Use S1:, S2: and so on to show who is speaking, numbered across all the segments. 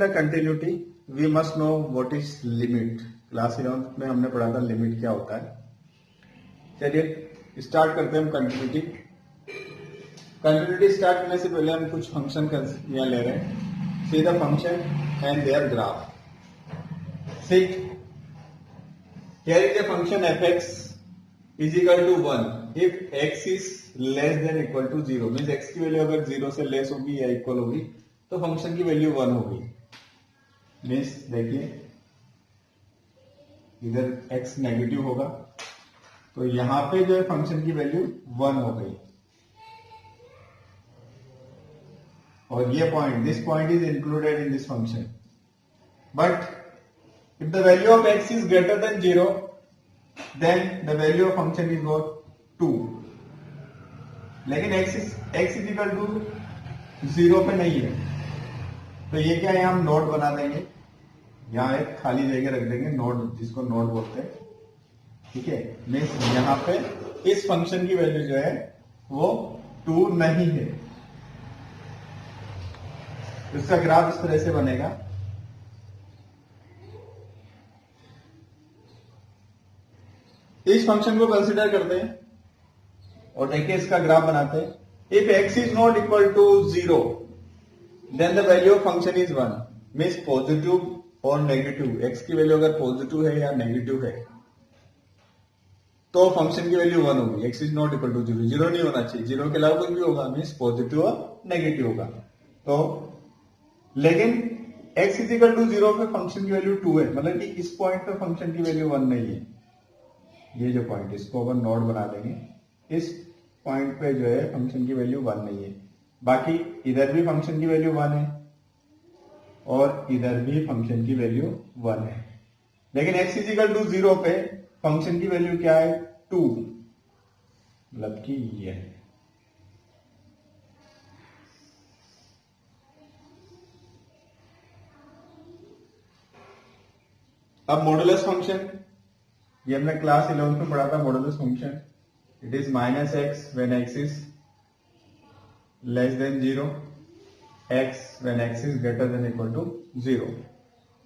S1: The continuity we must know what is limit. Class 11th में हमने पढ़ा था लिमिट क्या होता है। चलिए स्टार्ट करते हैं हम कंटिन्यूटी। कंटिन्यूटी स्टार्ट करने से पहले हम कुछ फंक्शन यहाँ ले रहे हैं। See the function and their graph. See here is a function fx is equal to 1 if x is less than equal to 0, means x की वैल्यू अगर 0 से लेस होगी या इक्वल होगी तो फंक्शन की वैल्यू 1 होगी। मीन्स देखिए इधर x नेगेटिव होगा तो यहां पे जो है फंक्शन की वैल्यू 1 हो गई। और ये point, this point is included in this function. But if the value of x is greater than 0, then the value of function is what 2। लेकिन x is equal to 0 पे नहीं है तो ये क्या है, हम नोड बना देंगे। यहाँ एक खाली जगह रख देंगे, नोड जिसको नोड बोलते हैं। ठीक है, मीन्स यहाँ पे इस फंक्शन की वैल्यू जो है वो 2 नहीं है। इसका ग्राफ इस तरह से बनेगा। इस फंक्शन को कंसीडर करते हैं और देखिए इसका ग्राफ बनाते हैं। If x is not equal to 0 then the value of function is 1, means positive और नेगेटिव। x की वैल्यू अगर पॉजिटिव है या नेगेटिव है तो फंक्शन की वैल्यू 1 होगी। x is not equal to 0, 0 नहीं होना चाहिए, 0 के अलावा कुछ भी होगा, मीन्स पॉजिटिव और नेगेटिव होगा। तो लेकिन x इज इक्वल टू 0 पे फंक्शन की वैल्यू 2 है, मतलब कि इस पॉइंट पे फंक्शन की वैल्यू 1 नहीं है। ये जो पॉइंट, इसको अपन नोड बना देंगे। इस पॉइंट पे जो है फंक्शन की वैल्यू 1 नहीं है। बाकी इधर भी फंक्शन की वैल्यू 1 है और इधर भी फंक्शन की वैल्यू 1 है। लेकिन x इज इक्वल टू 0 पे फंक्शन की वैल्यू क्या है, 2, मतलब कि ये है। अब मॉडुलस फंक्शन, ये हमने क्लास 11 में पढ़ा था। Modulus function it is -x when x is less than 0, x when x is greater than equal to 0।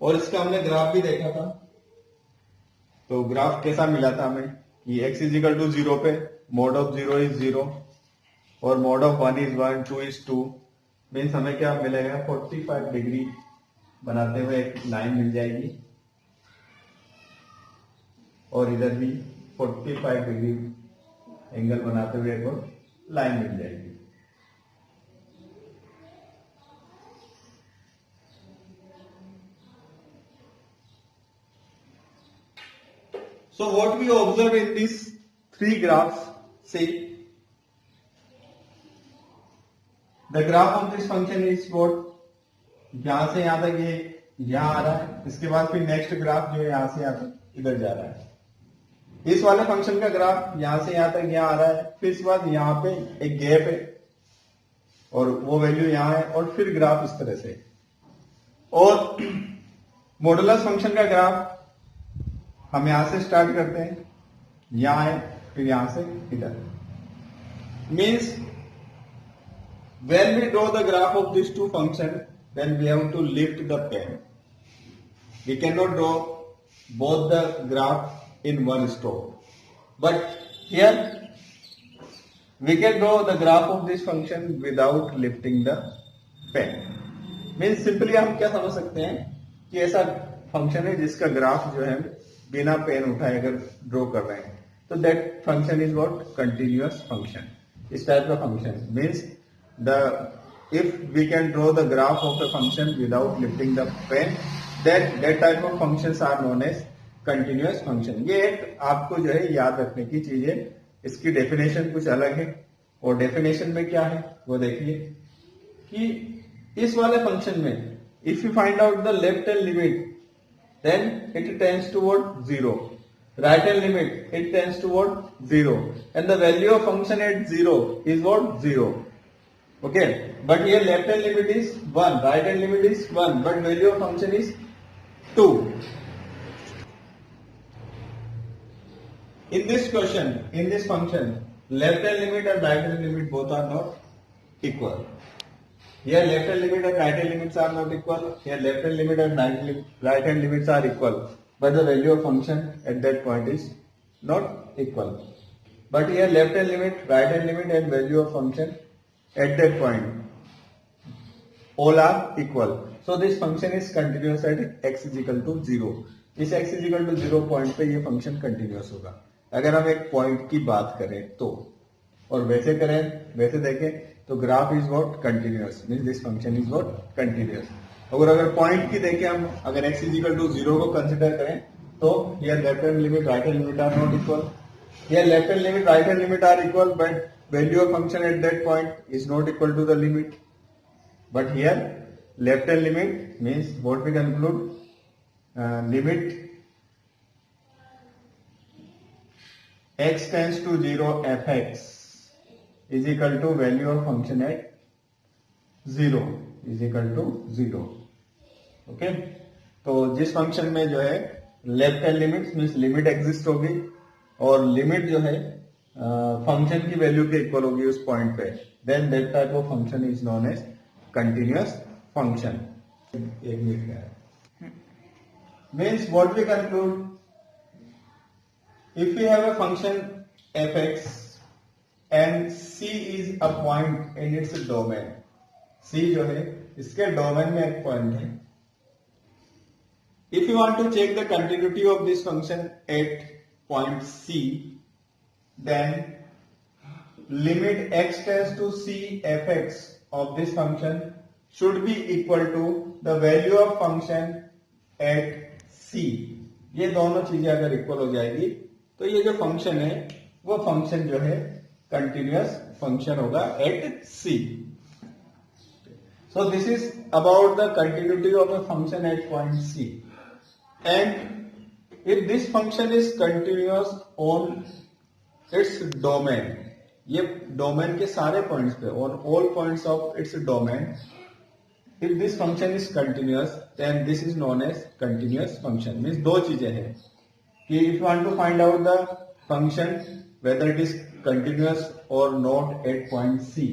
S1: और इसका हमने ग्राफ भी देखा था। तो ग्राफ कैसा मिला था हमें कि x इज इक्वल टू 0 पे मोड ऑफ 0 इज 0 और mode of 1 is 1, 2 is 2। Means हमें क्या मिलेगा, 45 डिग्री बनाते हुए एक लाइन मिल जाएगी और इधर भी 45 डिग्री एंगल बनाते हुए एक और लाइन मिल जाएगी। So what we observe in these three graphs, see the graph of this function is what, यहां से यहां तक ये यहां आ रहा है, इसके बाद फिर नेक्स्ट ग्राफ जो है यहां से यहां तक इधर जा रहा है। इस वाले फंक्शन का ग्राफ यहां से यहां तक यहां आ रहा है, फिर इसके बाद यहां पे एक गैप है और वो वैल्यू यहां है और फिर ग्राफ इस तरह से। और मॉडुलस फंक्शन का ग्राफ हम यहां से स्टार्ट करते हैं, यहां है, फिर यहां से इधर। Means when we draw the graph of these two functions, then we have to lift the pen. We cannot draw both the graph in one stroke. But here we can draw the graph of this function without lifting the pen. Means simply हम क्या समझ सकते हैं कि ऐसा function है जिसका graph जो है बिना पेन उठाए अगर ड्रॉ कर रहे हैं तो that function is what, continuous function. इस टाइप का function means if we can draw the graph of a function without lifting the pen, then that type of functions are known as continuous function। ये एक आपको जो है याद रखने की चीज है। इसकी डेफिनेशन कुछ अलग है और डेफिनेशन में क्या है वो देखिए कि इस वाले फंक्शन में if you find out the left hand limit then it tends toward 0, right hand limit it tends toward 0 and the value of function at 0 is what, 0। Okay, but here left hand limit is 1, right hand limit is 1, but value of function is 2. In this question, in this function, left hand limit and right hand limit both are not equal. Here left hand limit and right hand limits are not equal. Here left hand limit and right hand limits are equal, but the value of function at that point is not equal. But here left hand limit, right hand limit and value of function at that point all are equal. So this function is continuous at x is equal to 0. इस x is equal to 0 point पे ये function continuous होगा. अगर हम एक point की बात करें तो, और वैसे करें, वैसे देखें तो graph is what continuous, means this function is what continuous. अगर पॉइंट की देखें हम, अगर x इज इक्वल टू 0 को कंसिडर करें तो here left hand limit right hand limit are not equal. Here left hand limit right hand limit are equal, but value of function at that point is not equal to the limit. But here left hand limit means what we conclude, limit x tends to 0 fx is equal to value of function at 0 is equal to 0. Okay, तो जिस function में जो है left hand limit means limit exist होगी और limit जो है function की वैल्यू के इक्वल होगी उस पॉइंट पे, then that type of function is known as continuous function. एक मिनट का means what we conclude, if we have a function fx and c is a point in its domain, c जो है इसके domain में एक point है. if you want to check the continuity of this function at point c, then limit x tends to c fx of this function should be equal to the value of function at c. ये दोनों चीजें अगर equal हो जाएगी तो ये जो function है वो फंक्शन जो है कंटिन्यूअस फंक्शन होगा eight c. So this is about the continuity of a function at point c. And if this function is continuous on its domain, ये डोमेन के सारे पॉइंट्स पे, on all points of its domain, if this function is continuous then this is known as continuous function. Means दो चीजें हैं कि if you want to find out the function whether it is continuous और not at point c,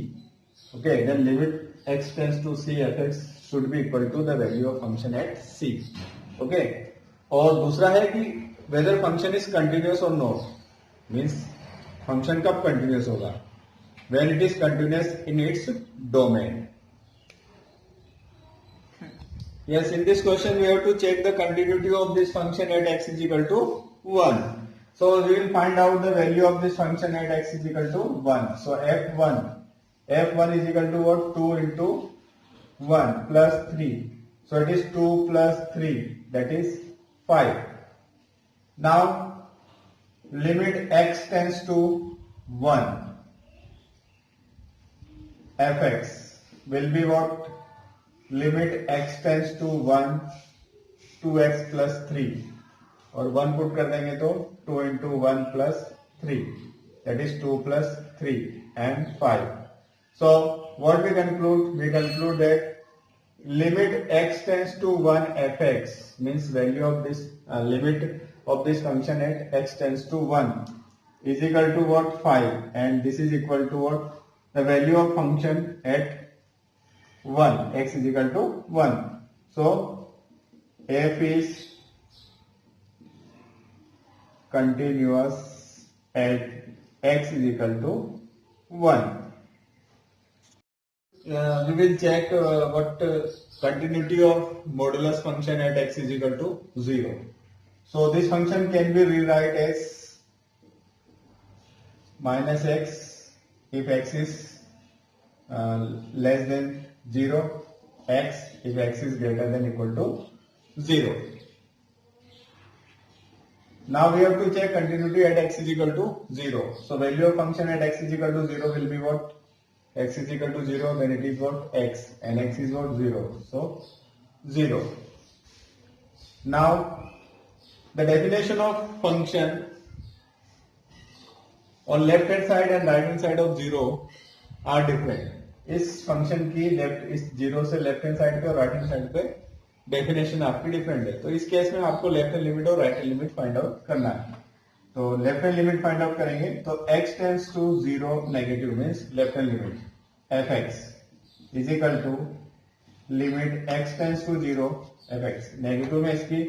S1: okay, then limit x tends to c fx should be equal to the value of function at c. Okay, और दूसरा है कि weather function is continuous और not, means function कब continuous होगा, when it is continuous in its domain. Yes, in this question we have to check the continuity of this function at x is equal to 1. So we will find out the value of this function at x is equal to 1. So f1 is equal to what? 2 into 1 plus 3. So it is 2 plus 3, that is 5. Now limit x tends to 1 fx will be what? Limit x tends to 1 2x plus 3, और 1 put कर देंगे तो 2 into 1 plus 3, that is 2 plus 3 and 5. So what we conclude? We conclude that limit x tends to 1 fx means value of this limit of this function at x tends to 1 is equal to what? 5, and this is equal to what? The value of function at 1, x is equal to 1. So f is continuous at x is equal to 1. We will check what continuity of modulus function at x is equal to 0. So this function can be rewrite as minus x if x is less than 0, x if x is greater than equal to 0. Now we have to check continuity at x is equal to 0. So value of function at x is equal to 0 will be what? X is equal to 0, then it is what? X, and x is what? 0. So 0. Now the definition of function on left hand side and right hand side of 0 are different. इस function की left, इस 0 से left hand side पे और right hand side पे definition आपकी different है. तो इस केस में आपको लेफ्ट हैंड लिमिट और right hand limit find out करना है. तो left hand limit find out करेंगे तो x tends to 0 negative means left hand limit fx is equal to limit x tends to 0 f x. Negative में इसकी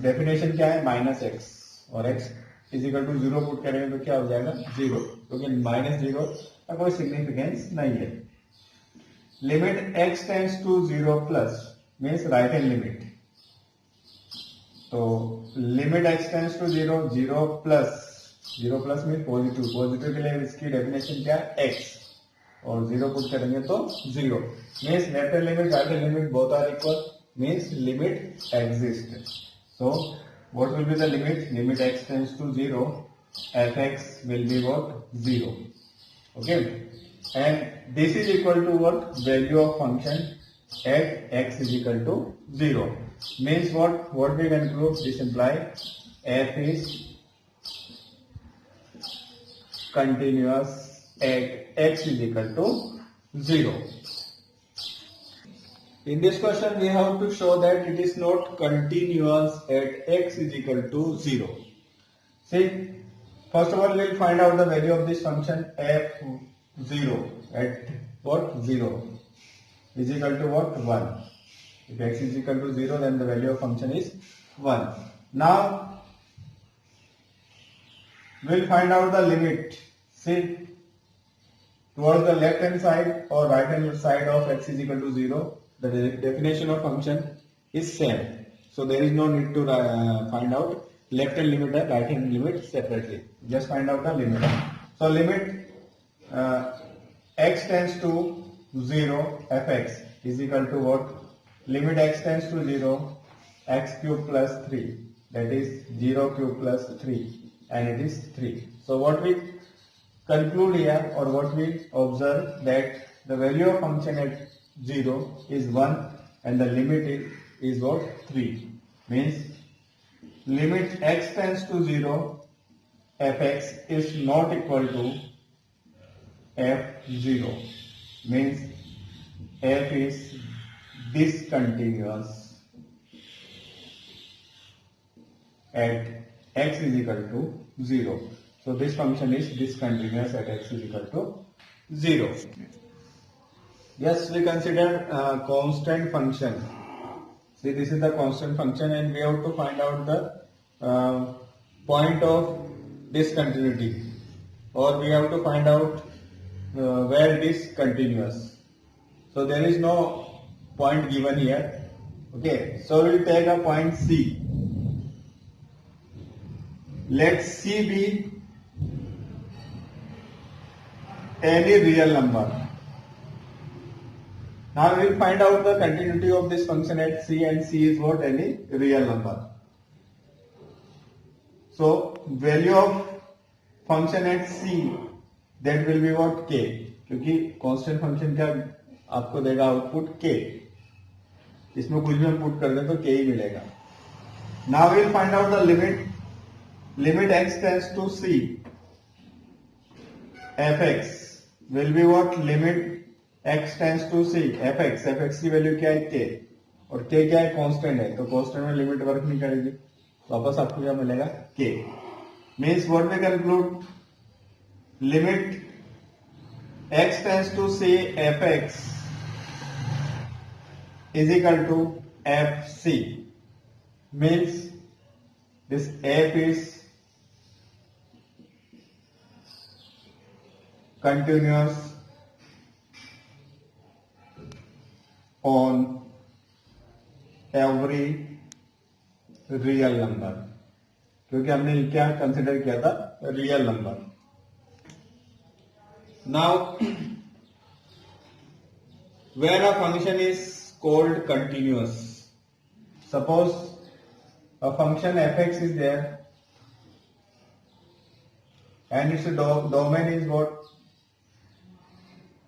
S1: definition क्या है, माइनस एक्स, और x is equal to 0 put करेंगे तो क्या हो जाएगा, 0, क्योंकि माइनस 0 का कोई सिग्निफिकेंस नहीं है। Limit x tends to 0 plus means right hand limit, तो limit x tends to 0, 0 plus mean positive, positive के लिए इसकी डेफिनेशन क्या है, x, और 0 पुट करेंगे तो 0, means left hand limit right hand limit both are equal, means limit exist. So what will be the limit x tends to 0, fx will be what, 0, okay, and this is equal to what, value of function at x is equal to 0, means what we conclude, this imply f is continuous at x is equal to 0. In this question, we have to show that it is not continuous at x is equal to 0. See, first of all, we will find out the value of this function f0 at what, 0 is equal to what, 1. If x is equal to 0, then the value of function is 1. Now, we will find out the limit. See, towards the left hand side or right hand side of x is equal to 0, the definition of function is same, so there is no need to find out left hand limit and right hand limit separately. Just find out the limit. So limit x tends to 0 fx is equal to what, limit x tends to 0, x cube plus 3, that is 0 cube plus 3, and it is 3. So what we conclude here, or what we observe, that the value of function at 0 is 1 and the limit is what, 3, means limit x tends to 0 fx is not equal to f0, means f is discontinuous at x is equal to 0. So this function is discontinuous at x is equal to 0. Yes, we consider constant function. See, this is the constant function, and we have to find out the point of discontinuity, or we have to find out where it is continuous. So there is no point given here. Okay, so we will take a point C. Let C be any real number. Now we will find out the continuity of this function at C, and C is what, any real number. So value of function at C, that will be what, k, क्योंकि constant function क्या आपको देगा output k, इसमें कुछ भी हम put कर दें तो k ही मिलेगा. Now we will find out the limit x tends to C, fx will be what, limit x tends to C, fx की वैल्यू क्या है, k, और k क्या है, कांस्टेंट है, तो कांस्टेंट में लिमिट वर्क नहीं करेगी, वापस आपको क्या मिलेगा, k, means what we conclude, limit x tends to C fx is equal to fc, means this f is continuous on every real number, क्योंकि हमने क्या कंसिडर किया था, real number. Now where a function is called continuous, suppose a function fx is there and its domain is what,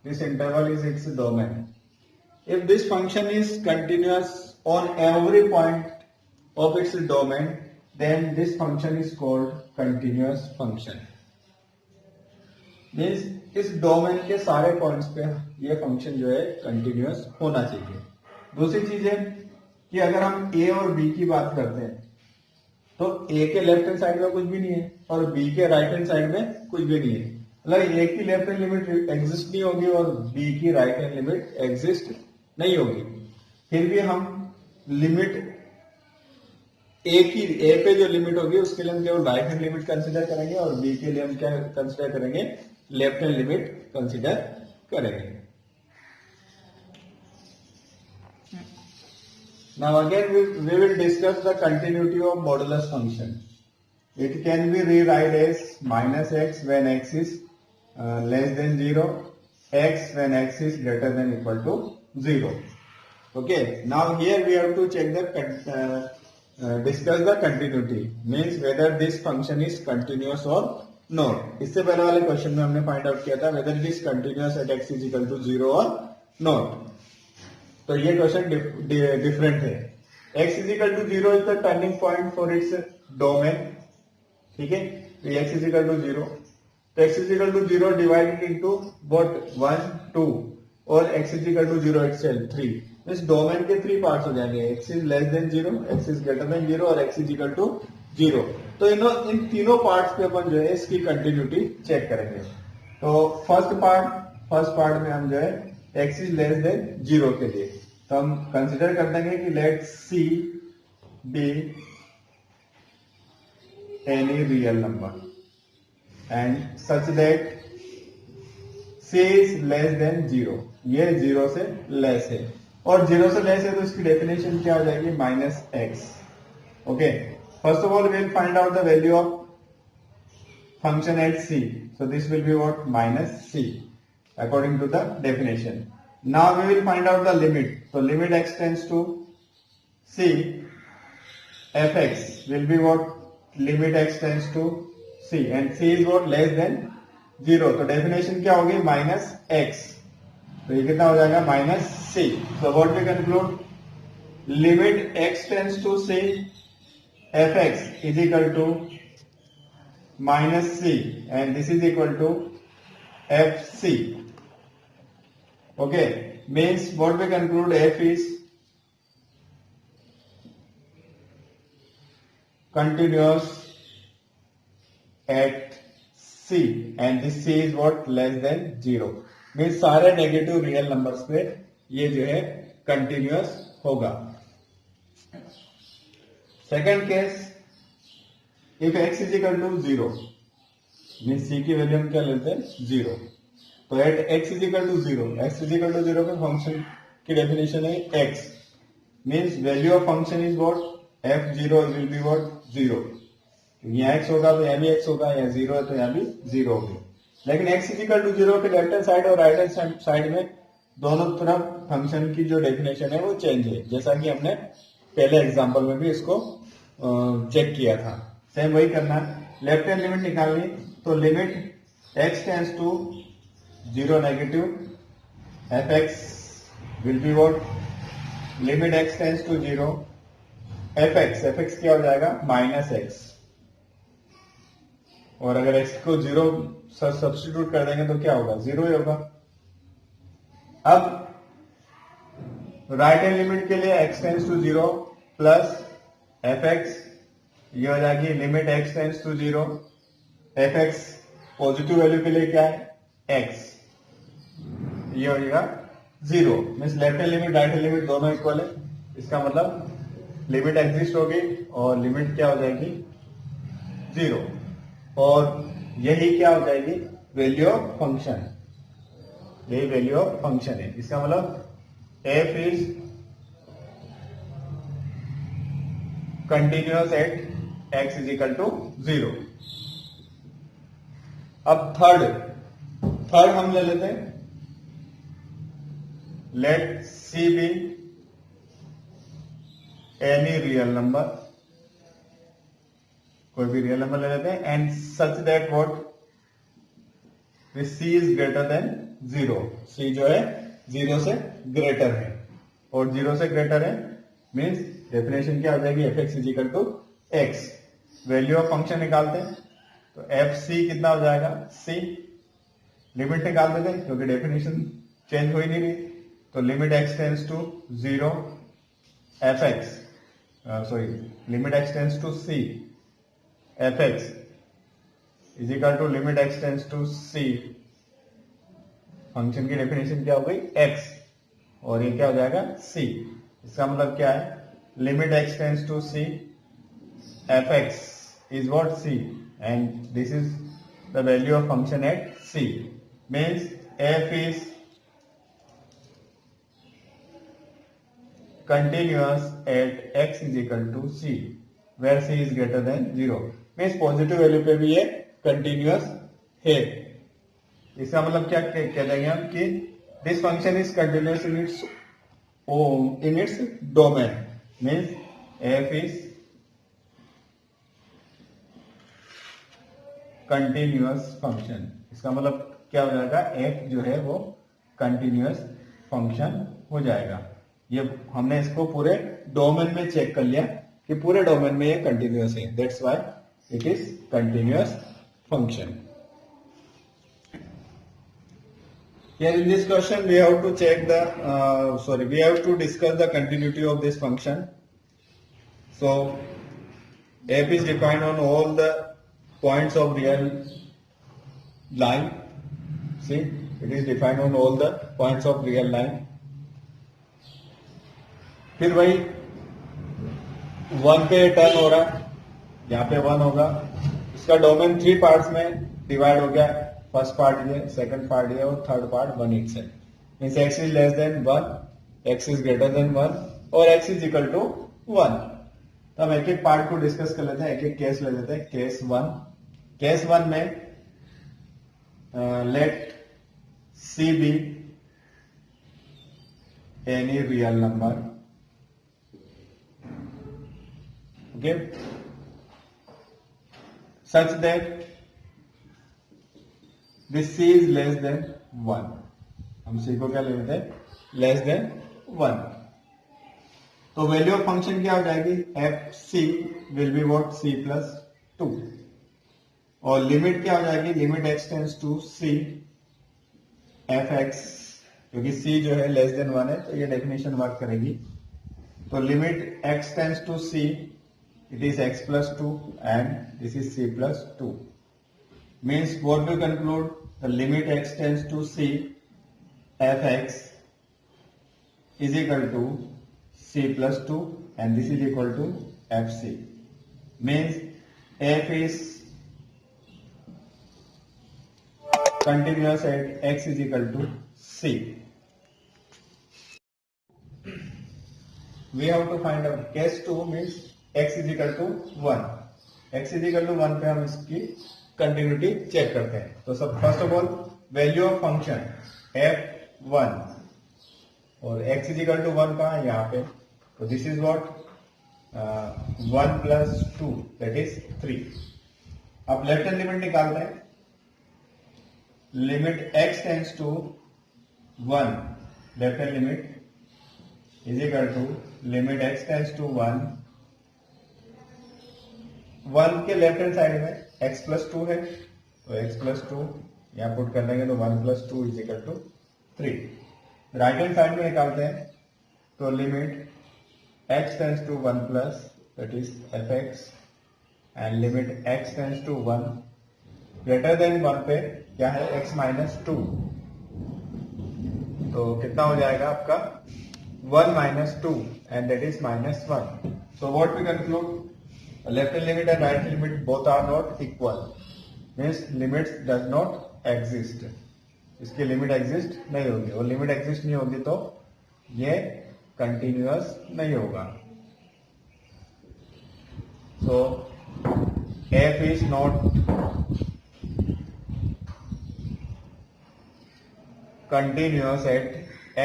S1: this interval is its domain. If this function is continuous on every point of its domain, then this function is called continuous function. Means इस domain के सारे points पे ये function जो है continuous होना चाहिए. दूसरी चीज है कि अगर हम a और b की बात करते हैं तो a के लेफ्ट हैंड साइड में कुछ भी नहीं है और b के राइट हैंड साइड में कुछ भी नहीं है, मतलब ए की लेफ्ट हैंड लिमिट एग्जिस्ट नहीं होगी और बी की राइट हैंड लिमिट एग्जिस्ट नहीं होगी, फिर भी हम लिमिट ए पे जो लिमिट होगी उसके लिए हम केवल राइट हैंड लिमिट कंसीडर करेंगे और बी के लिए हम क्या कंसीडर करेंगे, लेफ्ट हैंड लिमिट कंसीडर करेंगे. Now again we will discuss the continuity of modulus function. It can be rewrite as minus x when x is less than 0, x when x is greater than equal to 0. Okay. Now here we have to check the discuss the continuity, means whether this function is continuous or not. इससे पहले वाले question में हमने find out किया था whether it is continuous at x is equal to 0 or not. तो ये question different है. x is equal to 0 is the turning point for its domain. ठीक है, तो x इज इक्वल टू 0, तो x is equal to 0 divided into what 1 2 और x is equal to 0 itself 3. इस domain के 3 पार्ट्स हो जाएंगे, x is less than 0, x is greater than 0 और x इज इक्वल टू 0. तो इन तीनों पार्ट्स पे अपन जो है इसकी कंटिन्यूटी चेक करेंगे. तो फर्स्ट पार्ट में हम जो है x इज लेस देन 0 के लिए तो हम कंसिडर कर देंगे कि let c be any real number and such that c is less than 0. ये 0 से लेस है और 0 से लेस है तो इसकी डेफिनेशन क्या हो जाएगी, minus x. Okay, first of all we will find out the value of function at c. So this will be what, minus c according to the definition. Now we will find out the limit. So limit x tends to c, fx will be what, limit x tends to c and c is what, less than 0. तो definition क्या होगी, minus x. तो ये कितना हो जाएगा, minus c. So what we conclude, limit x tends to c, fx is equal to minus c and this is equal to fc. Okay, means what we conclude, f is continuous at c and this c is what, less than 0. means सारे negative real numbers पे ये जो है continuous होगा. Second case, if x is equal to 0 means c की value हम क्या लेते हैं, 0. तो at x is equal to 0, x is equal to 0 पे फंक्शन की डेफिनेशन है x, means value of function is what, f0 will be what, 0. यहाँ x होगा तो यहाँ भी x होगा, यहाँ 0 है तो यहाँ भी 0 होगी. लेकिन x इज इक्वल टू 0 के लेफ्ट हैंड साइड और राइट हैंड साइड में दोनों तरफ फंक्शन की जो डेफिनेशन है वो चेंज है, जैसा कि हमने पहले एग्जाम्पल में भी इसको चेक किया था. सेम वही करना है. लेफ्ट हैंड लिमिट निकालनी, तो limit x tends to 0 negative, fx will be what, limit x tends to 0, fx क्या हो जाएगा, माइनस x. और अगर x को 0 सब्स्टिट्यूट कर देंगे तो क्या होगा, 0 ही होगा. अब राइट हैंड लिमिट के लिए x tends to 0 plus fx, ये हो जाएगी limit x tends to 0, fx positive value के लिए क्या है, x, ये हो जाएगा 0. Means left hand limit right hand limit दोनों इक्वल है. इसका मतलब लिमिट एग्जिस्ट होगी और लिमिट क्या हो जाएगी, 0. और यही क्या हो जाएगी, वैल्यू ऑफ फंक्शन. यही वैल्यू ऑफ फंक्शन है. इसका मतलब f is continuous at x is equal to 0. अब थर्ड हम ले लेते हैं, let c be any real number, कोई भी रियल नंबर ले लेते हैं, and such that what, c is greater than 0. c जो है 0 से ग्रेटर है और 0 से ग्रेटर है मीन्स डेफिनेशन क्या हो जाएगी, fx is equal to x. Value of function निकालते हैं तो fc कितना हो जाएगा, c. लिमिट निकाल देते हैं क्योंकि डेफिनेशन चेंज हो ही नहीं रही, तो limit x tends to 0, fx limit x tends to c, fx is equal to limit x tends to c, function की डेफिनेशन क्या हो गई x, और ये क्या हो जाएगा c। इसका मतलब क्या है, limit x tends to c fx is what c, and this is the value of function at c, means f is continuous at x is equal to c, where c is greater than 0, means positive value पे भी ये continuous है। इसका मतलब क्या कह देंगे हम कि this function is continuous in its domain, means f is continuous function. इसका मतलब क्या हो जाएगा, f जो है वो कंटिन्यूअस फंक्शन हो जाएगा। ये हमने इसको पूरे डोमेन में चेक कर लिया कि पूरे डोमेन में ये कंटिन्यूअस है, that's why it is continuous function. Here in this question we have to check the we have to discuss the continuity of this function. So f is defined on all the points of real line. See, it is defined on all the points of real line. फिर वही 1 पे turn हो रहा है, यहाँ पे 1 होगा। इसका डोमेन 3 पार्ट्स में डिवाइड हो गया, फर्स्ट पार्ट ये, सेकंड पार्ट ये और third part 1 itself. Means x is less than 1, x is greater than 1 और x इज इक्वल टू 1। तो हम एक एक पार्ट को डिस्कस कर लेते हैं, एक एक केस ले लेते हैं। केस 1 में let c be any real number, okay, such that this c is less than 1। हम c को क्या ले लेते हैं, लेस देन 1। तो वैल्यू ऑफ फंक्शन क्या हो जाएगी, f c will be what, c plus 2, और लिमिट क्या हो जाएगी, limit x tends to c f x, क्योंकि c जो है लेस देन 1 है तो ये डेफिनेशन वर्क करेगी। तो limit x tends to c, it is x plus 2 and this is c plus 2, means what we conclude, the limit x tends to c fx is equal to c plus 2 and this is equal to fc, means f is continuous at x is equal to c. We have to find out case 2 means x is equal to 1। x is equal to 1 पे हम इसकी continuity check करते हैं। तो सब first of all value of function f1 और x is equal to 1 कहाँ है, यहाँ पे। तो this is what 1 plus 2 that is 3। अब लेफ्ट हैंड लिमिट निकालते हैं। Limit x tends to 1, left hand limit is equal to limit x tends to 1 के लेफ्ट हैंड साइड में x प्लस 2 है, तो x प्लस 2 यहाँ पुट कर लेंगे तो 1 plus 2 is equal to 3। Right hand side में निकालते हैं तो limit x tends to 1 plus that is fx and limit x tends to 1 greater than 1 पे क्या है, x माइनस 2, तो कितना हो जाएगा आपका 1 minus 2 and that is minus 1। So what we conclude, left hand limit and right hand limit both are not equal, means limits does not exist। इसकी limit exist नहीं होगी, और लिमिट एग्जिस्ट नहीं होगी तो ये कंटिन्यूअस नहीं होगा। सो f is not continuous at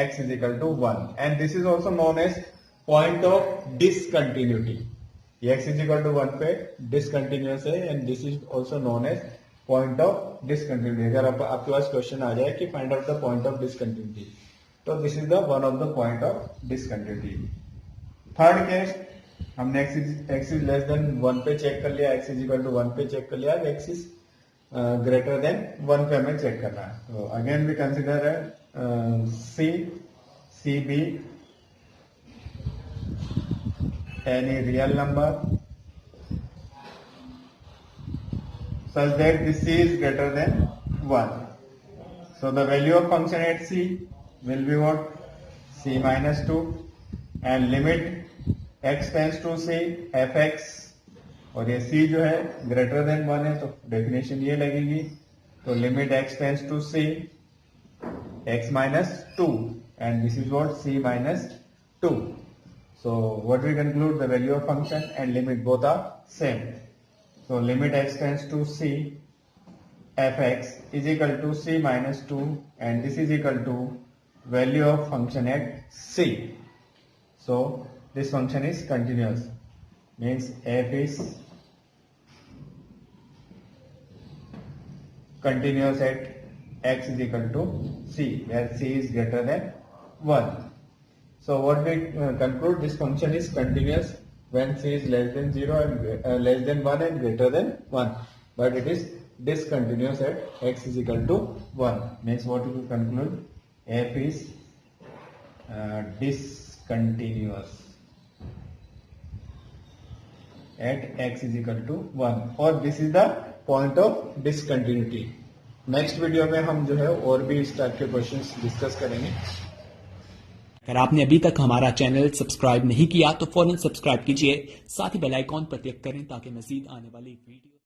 S1: x is equal to 1 and this is also known as point of discontinuity। x is equal to 1 पे डिसकंटिन्यूअस है and this is also known as point of discontinuity. अगर आपके पास question आ जाए कि find out the point of discontinuity, तो this is the one of the point of discontinuity. Third case हमने x इज लेस देन 1 पे check कर लिया, x इज इक्वल टू 1 पे चेक कर लिया, x इज ग्रेटर देन 1 पे हमें चेक करना है। तो again we consider c be any real number such that this c is greater than 1. So the value of function at c will be what? c minus 2, and limit x tends to c fx, और ये c जो है greater than 1 है तो definition ये लगेगी, तो limit x tends to c x minus 2, and this is what? c minus 2. So what we conclude? The value of function and limit both are same. So limit x tends to c fx is equal to c minus 2, and this is equal to value of function at c. So this function is continuous, means f is continuous at x is equal to c, where c is greater than 1. So what we conclude? This function is continuous when c is less than 0 and less than 1 and greater than 1, but it is discontinuous at x is equal to 1. Means what we conclude? F is discontinuous at x is equal to 1, or this is the point of discontinuity. Next video में हम जो है और भी इस type के questions discuss करेंगे.
S2: अगर आपने अभी तक हमारा चैनल सब्सक्राइब नहीं किया तो फौरन सब्सक्राइब कीजिए, साथ ही बेल आइकॉन पर क्लिक करें ताकि मजीद आने वाली वीडियो